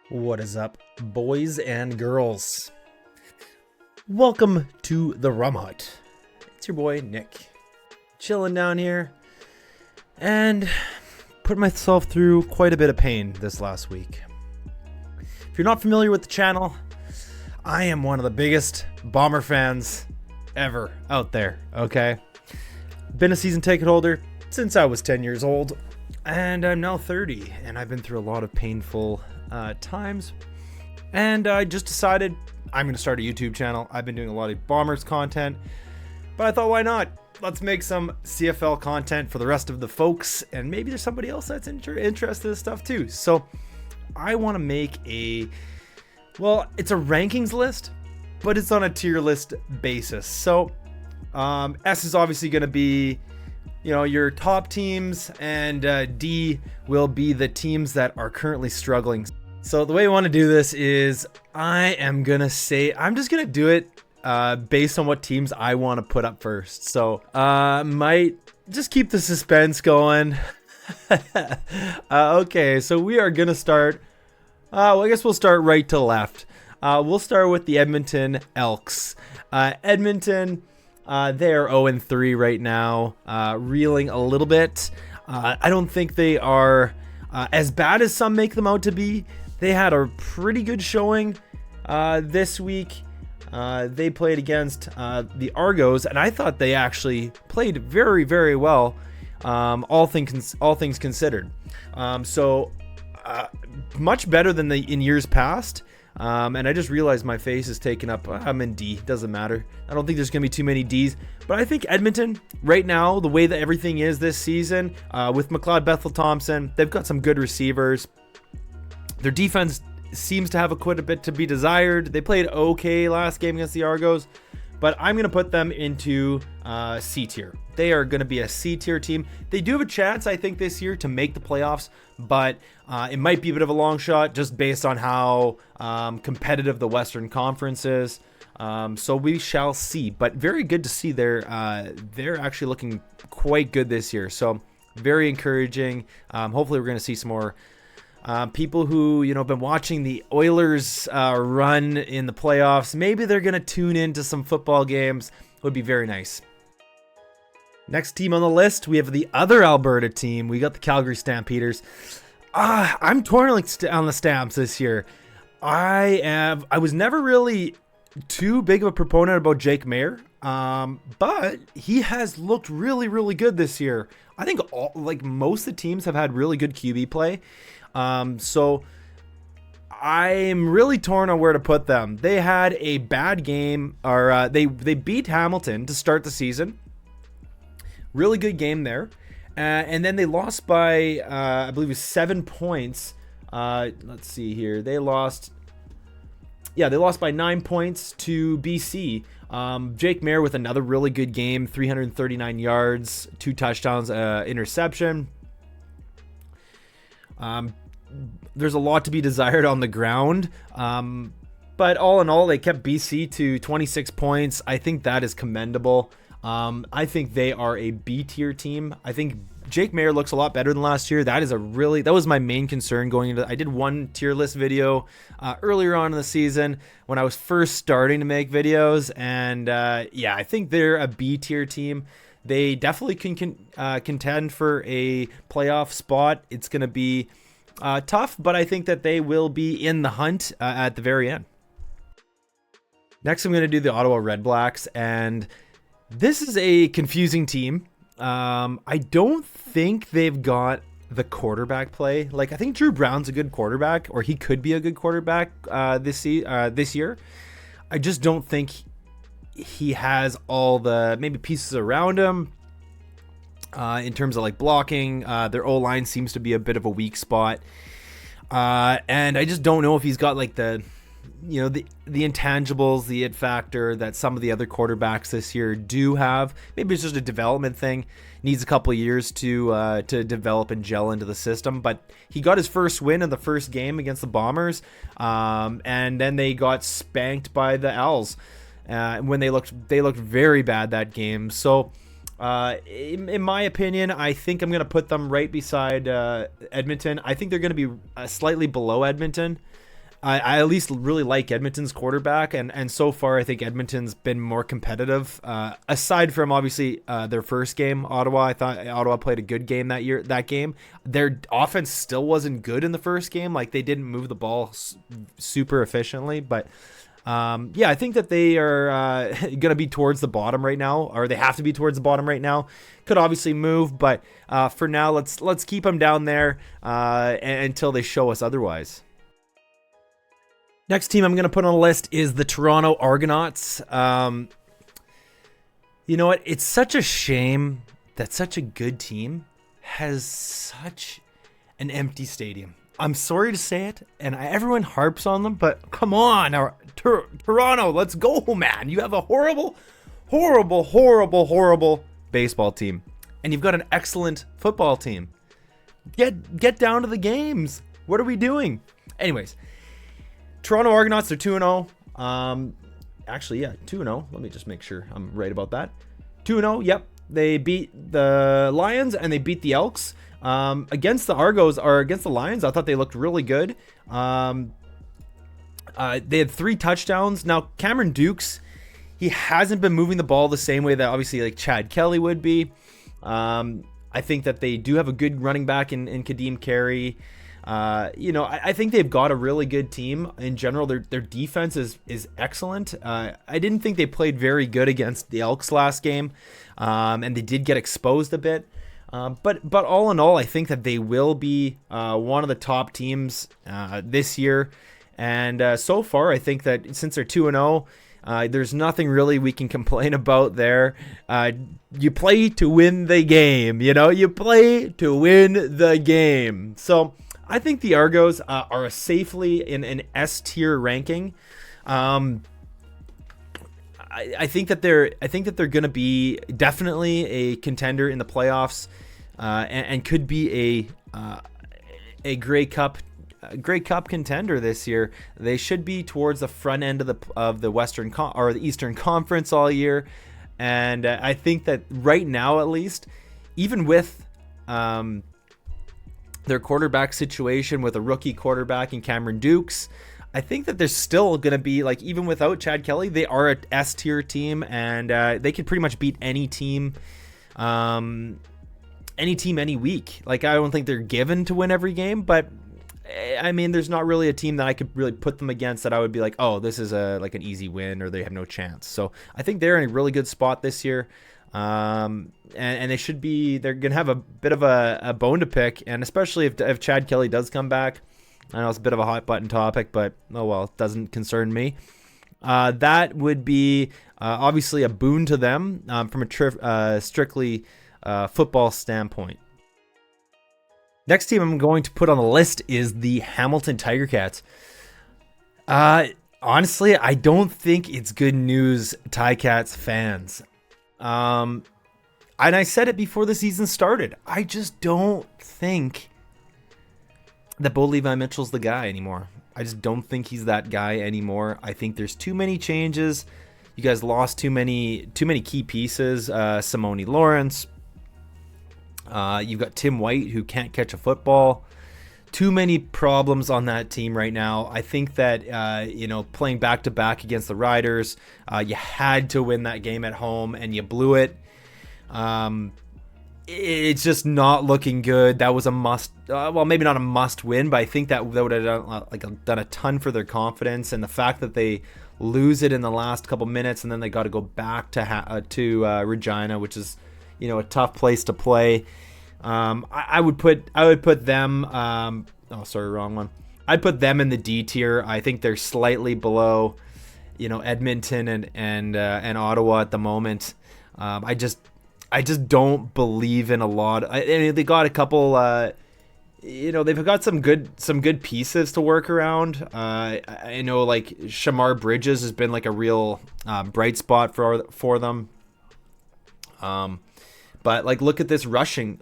What is up, boys and girls? Welcome to the Rum Hut. It's your boy, Nick. Chilling down here and put myself through quite a bit of pain this last week. If you're not familiar with the channel, I am one of the biggest Bomber fans ever out there, okay? Been a season ticket holder since I was 10 years old, and I'm now 30, and I've been through a lot of painful times, and I just decided I'm going to start a YouTube channel. I've been doing a lot of Bombers content, but I thought, why not? Let's make some CFL content for the rest of the folks, and maybe there's somebody else that's interested in this stuff too. So I want to make it's a rankings list, but it's on a tier list basis. So S is obviously going to be, your top teams, and D will be the teams that are currently struggling. So the way I want to do this is I'm just going to do it based on what teams I want to put up first. So might just keep the suspense going. Okay, so we are going to start. I guess we'll start right to left. We'll start with the Edmonton Elks. Edmonton, they're 0-3 right now, reeling a little bit. I don't think they are as bad as some make them out to be. They had a pretty good showing this week. They played against the Argos, and I thought they actually played very, very well, all things considered. So much better than in years past. And I just realized my face is taken up. I'm in D. Doesn't matter. I don't think there's going to be too many Ds. But I think Edmonton, right now, the way that everything is this season, with McLeod Bethel-Thompson, they've got some good receivers. Their defense seems to have quite a bit to be desired. They played okay last game against the Argos, but I'm going to put them into C tier. They are going to be a C tier team. They do have a chance, I think, this year to make the playoffs, but it might be a bit of a long shot just based on how competitive the Western Conference is. So we shall see, but very good to see they're actually looking quite good this year. So very encouraging. Hopefully we're going to see some more people who, have been watching the Oilers run in the playoffs. Maybe they're going to tune into some football games. Would be very nice. Next team on the list, we have the other Alberta team. We got the Calgary Stampeders. I'm torn on the Stamps this year. I was never really too big of a proponent about Jake Maier, but he has looked really, really good this year. I think most of the teams have had really good QB play. So I'm really torn on where to put them. They had a bad game, or they beat Hamilton to start the season. Really good game there. And then they lost by, I believe it was 7 points. Let's see here. They lost by 9 points to BC. Jake Maier with another really good game, 339 yards, 2 touchdowns, interception. There's a lot to be desired on the ground. But all in all, they kept BC to 26 points. I think that is commendable. I think they are a B tier team. I think Jake Maier looks a lot better than last year. That was my main concern going into. I did one tier list video earlier on in the season when I was first starting to make videos, and I think they're a B tier team. They definitely can contend for a playoff spot. It's going to be tough, but I think that they will be in the hunt at the very end. Next, I'm going to do the Ottawa Redblacks, and this is a confusing team. I don't think they've got the quarterback play. I think Drew Brown's a good quarterback, or he could be a good quarterback this year. I just don't think he has all the maybe pieces around him in terms of blocking. Their O-line seems to be a bit of a weak spot. And I just don't know if he's got the intangibles, the it factor that some of the other quarterbacks this year do have. Maybe it's just a development thing. Needs a couple of years to develop and gel into the system. But he got his first win in the first game against the Bombers, and then they got spanked by the Owls when they looked very bad that game. So in my opinion, I think I'm going to put them right beside Edmonton. I think they're going to be slightly below Edmonton. I at least really like Edmonton's quarterback, and so far I think Edmonton's been more competitive. Aside from obviously their first game, Ottawa, I thought Ottawa played a good game that year. That game, their offense still wasn't good in the first game. Like they didn't move the ball super efficiently, but I think that they are going to be towards the bottom right now, or they have to be towards the bottom right now. Could obviously move, but for now, let's keep them down there until they show us otherwise. Next team I'm going to put on the list is the Toronto Argonauts. You know what? It's such a shame that such a good team has such an empty stadium. I'm sorry to say it, and everyone harps on them, but come on, Toronto, let's go, man. You have a horrible, horrible, horrible, horrible baseball team, and you've got an excellent football team. Get down to the games. What are we doing? Anyways, Toronto Argonauts, they're 2-0. Actually, yeah, 2-0. Let me just make sure I'm right about that. 2-0, yep. They beat the Lions and they beat the Elks. Against the Argos, or against the Lions, I thought they looked really good. They had 3 touchdowns. Now, Cameron Dukes, he hasn't been moving the ball the same way that obviously like Chad Kelly would be. I think that they do have a good running back in Kadeem Carey. I think they've got a really good team in general. Their defense is excellent. I didn't think they played very good against the Elks last game, and they did get exposed a bit. But all in all, I think that they will be one of the top teams this year. And so far, I think that since they're 2-0, there's nothing really we can complain about there. You play to win the game. You play to win the game. So I think the Argos are safely in an S tier ranking. I think that they're going to be definitely a contender in the playoffs, and could be a Grey Cup contender this year. They should be towards the front end of the Western or the Eastern Conference all year, and I think that right now at least, even with their quarterback situation with a rookie quarterback in Cameron Dukes, I think that they're still going to be, like, even without Chad Kelly, they are an S tier team, and they can pretty much beat any team any week. Like, I don't think they're given to win every game, but I mean, there's not really a team that I could really put them against that I would be like, oh, this is an easy win, or they have no chance. So I think they're in a really good spot this year. And they're going to have a bit of a bone to pick, and especially if Chad Kelly does come back. I know it's a bit of a hot button topic, but oh well, it doesn't concern me. That would be obviously a boon to them from a strictly football standpoint. Next team I'm going to put on the list is the Hamilton Tiger Cats. Honestly, I don't think it's good news, Ticats fans. And I said it before the season started. I just don't think that Bo Levi Mitchell's the guy anymore. I just don't think he's that guy anymore. I think there's too many changes. You guys lost too many key pieces. Simone Lawrence. You've got Tim White, who can't catch a football. Too many problems on that team right now. I think that, playing back-to-back against the Riders, you had to win that game at home, and you blew it. It's just not looking good. That was a must. Well, maybe not a must win, but I think that would have done a ton for their confidence. And the fact that they lose it in the last couple minutes, and then they got to go back to Regina, which is, a tough place to play. I would put them. Wrong one. I'd put them in the D tier. I think they're slightly below, Edmonton and Ottawa at the moment. I just don't believe in a lot. They got a couple. They've got some good pieces to work around. I know, like, Shamar Bridges has been like a real bright spot for them. But like, look at these rushing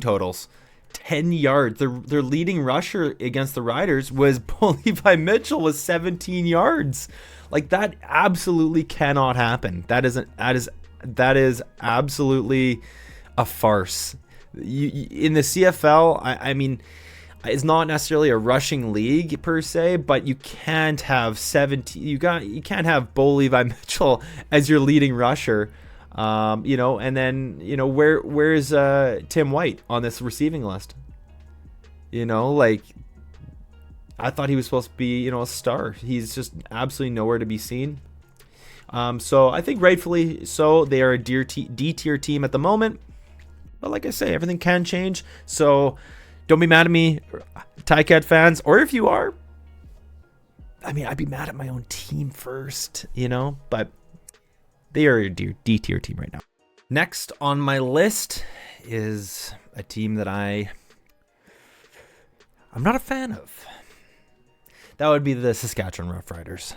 totals. 10 yards. Their leading rusher against the Riders was Bo Levi Mitchell with 17 yards. Like, that absolutely cannot happen. That is absolutely a farce. In the CFL, I mean, It's not necessarily a rushing league per se, but you can't have 17. You can't have Bo Levi Mitchell as your leading rusher. And then where's Tim White on this receiving list? Like I thought he was supposed to be a star. He's just absolutely nowhere to be seen. So I think rightfully so, they are a D tier team at the moment. But like I say, everything can change. So don't be mad at me, Ticat fans. Or if you are, I'd be mad at my own team first, But they are a D tier team right now. Next on my list is a team that I'm not a fan of. That would be the Saskatchewan Roughriders.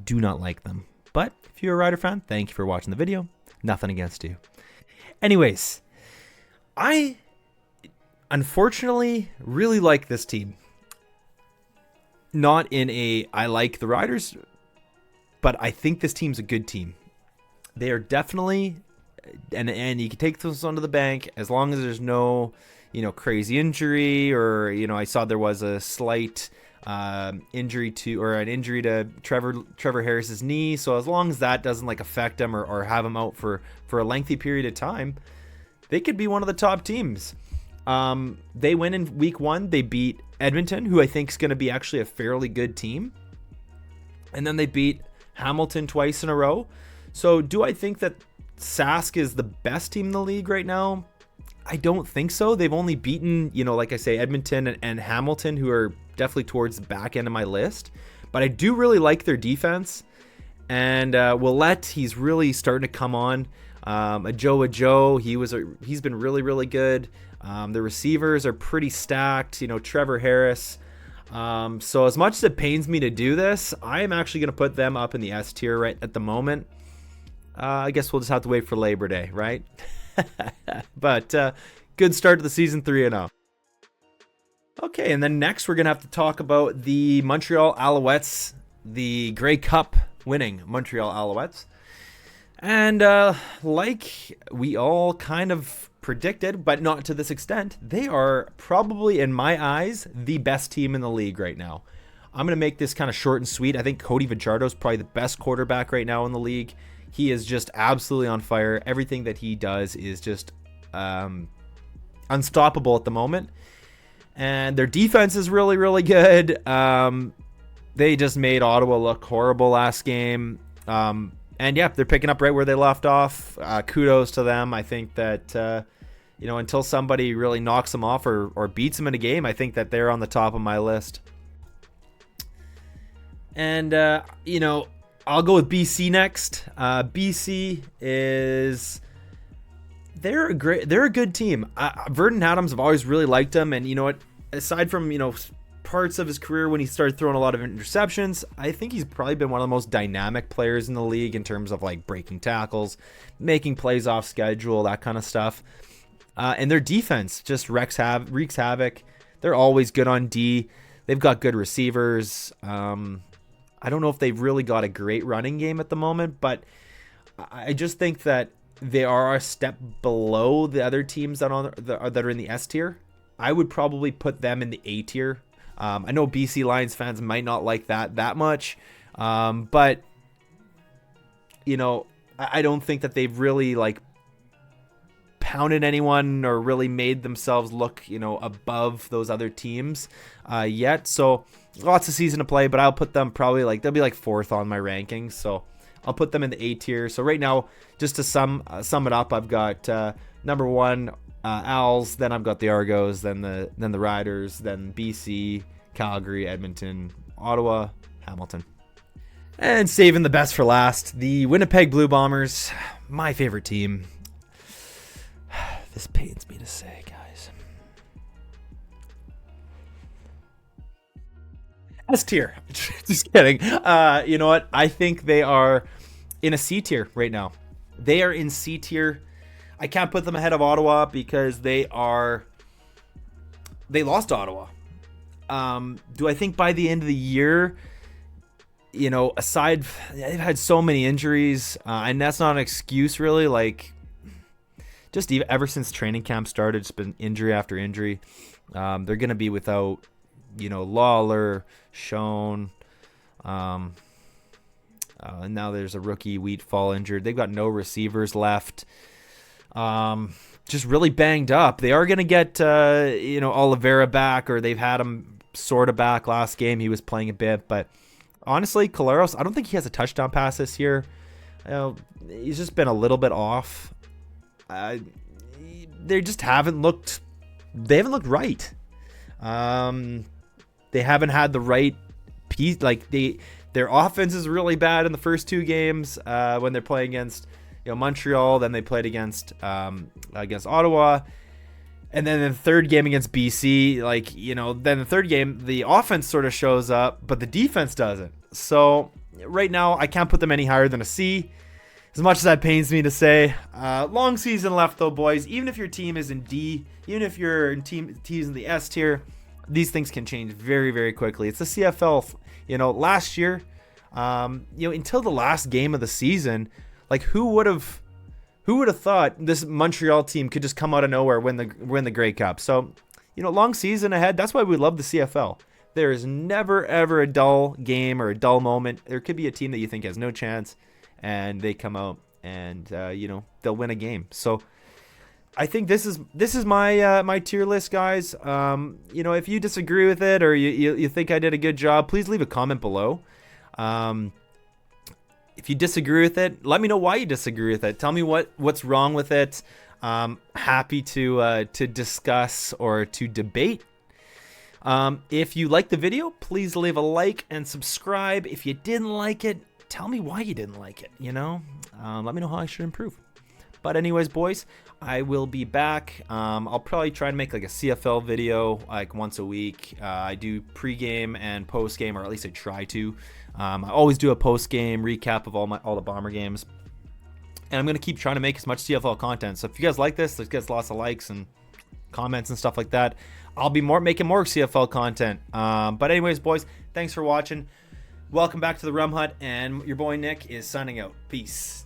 Do not like them. But if you're a Rider fan, thank you for watching the video. Nothing against you. Anyways, I unfortunately really like this team. Not in I like the Riders, but I think this team's a good team. They are definitely, and you can take this one to the bank as long as there's no, crazy injury or, I saw there was a slight injury to Trevor Harris's knee. So as long as that doesn't affect him or have him out for a lengthy period of time, they could be one of the top teams. They win in week 1. They beat Edmonton, who I think is going to be actually a fairly good team. And then they beat Hamilton twice in a row. So do I think that Sask is the best team in the league right now? I don't think so. They've only beaten, like I say, Edmonton and Hamilton, who are definitely towards the back end of my list. But I do really like their defense. And Willette, he's really starting to come on. Joe, he's been really, really good. The receivers are pretty stacked. Trevor Harris. So as much as it pains me to do this, I am actually going to put them up in the S tier right at the moment. I guess we'll just have to wait for Labor Day, right? But good start to the season, 3-0. Okay, and then next we're going to have to talk about the Montreal Alouettes, the Grey Cup winning Montreal Alouettes. And like we all kind of predicted, but not to this extent, they are probably, in my eyes, the best team in the league right now. I'm going to make this kind of short and sweet. I think Cody Fajardo is probably the best quarterback right now in the league. He is just absolutely on fire. Everything that he does is just unstoppable at the moment. And their defense is really, really good. They just made Ottawa look horrible last game. And yeah, they're picking up right where they left off. Kudos to them. I think that, until somebody really knocks them off or beats them in a game, I think that they're on the top of my list. And, I'll go with BC next. BC they're a good team. Verdon Adams, I've always really liked him. And you know what, aside from, parts of his career when he started throwing a lot of interceptions, I think he's probably been one of the most dynamic players in the league in terms of breaking tackles, making plays off schedule, that kind of stuff. And their defense just wreaks havoc. They're always good on D. They've got good receivers. I don't know if they've really got a great running game at the moment, but I just think that they are a step below the other teams that are in the S tier. I would probably put them in the A tier. I know BC Lions fans might not like that much, but I don't think that they've really pounded anyone or really made themselves look above those other teams yet. So lots of season to play, but I'll put them probably they'll be 4th on my rankings. So I'll put them in the A tier. So right now, just to sum it up, I've got number 1 Owls, then I've got the Argos, then the Riders, then BC, Calgary, Edmonton, Ottawa, Hamilton. And saving the best for last, the Winnipeg Blue Bombers, my favorite team. This pains me to say, guys. S tier. Just kidding. You know what? I think they are in a C tier right now. They are in C tier. I can't put them ahead of Ottawa because they lost to Ottawa. Do I think by the end of the year, they've had so many injuries, and that's not an excuse really. Just ever since training camp started, it's been injury after injury. They're going to be without, Lawler, Schoen. And now there's a rookie, Wheatfall, injured. They've got no receivers left. Just really banged up. They are going to get, Oliveira back, or they've had him sort of back last game. He was playing a bit. But honestly, Collaros, I don't think he has a touchdown pass this year. He's just been a little bit off. They just haven't looked right. They haven't had the right piece. Like their offense is really bad in the first two games when they're playing against Montreal. Then they played against Ottawa, and then in the third game against BC, then the third game the offense sort of shows up, but the defense doesn't. So right now I can't put them any higher than a C. As much as that pains me to say. Long season left though, boys. Even if your team is in D, even if your team's in the S tier, these things can change very, very quickly. It's the CFL. Last year, until the last game of the season, who would have thought this Montreal team could just come out of nowhere, win the Grey Cup? So, long season ahead. That's why we love the CFL. There is never ever a dull game or a dull moment. There could be a team that you think has no chance, and they come out and they'll win a game. So I think this is my my tier list, guys. If you disagree with it or you think I did a good job, please leave a comment below. If you disagree with it, let me know why you disagree with it. Tell me what's wrong with it. Happy to discuss or to debate. If you liked the video, please leave a like and subscribe. If you didn't like it, tell me why you didn't like it. Let me know how I should improve. But anyways, boys, I will be back. I'll probably try and make a CFL video once a week. I do pregame and postgame, or at least I try to. I always do a postgame recap of all the Bomber games. And I'm going to keep trying to make as much CFL content. So if you guys like this gets lots of likes and comments and stuff like that, I'll be making more CFL content. But anyways, boys, thanks for watching. Welcome back to the Rum Hut, and your boy Nick is signing out. Peace.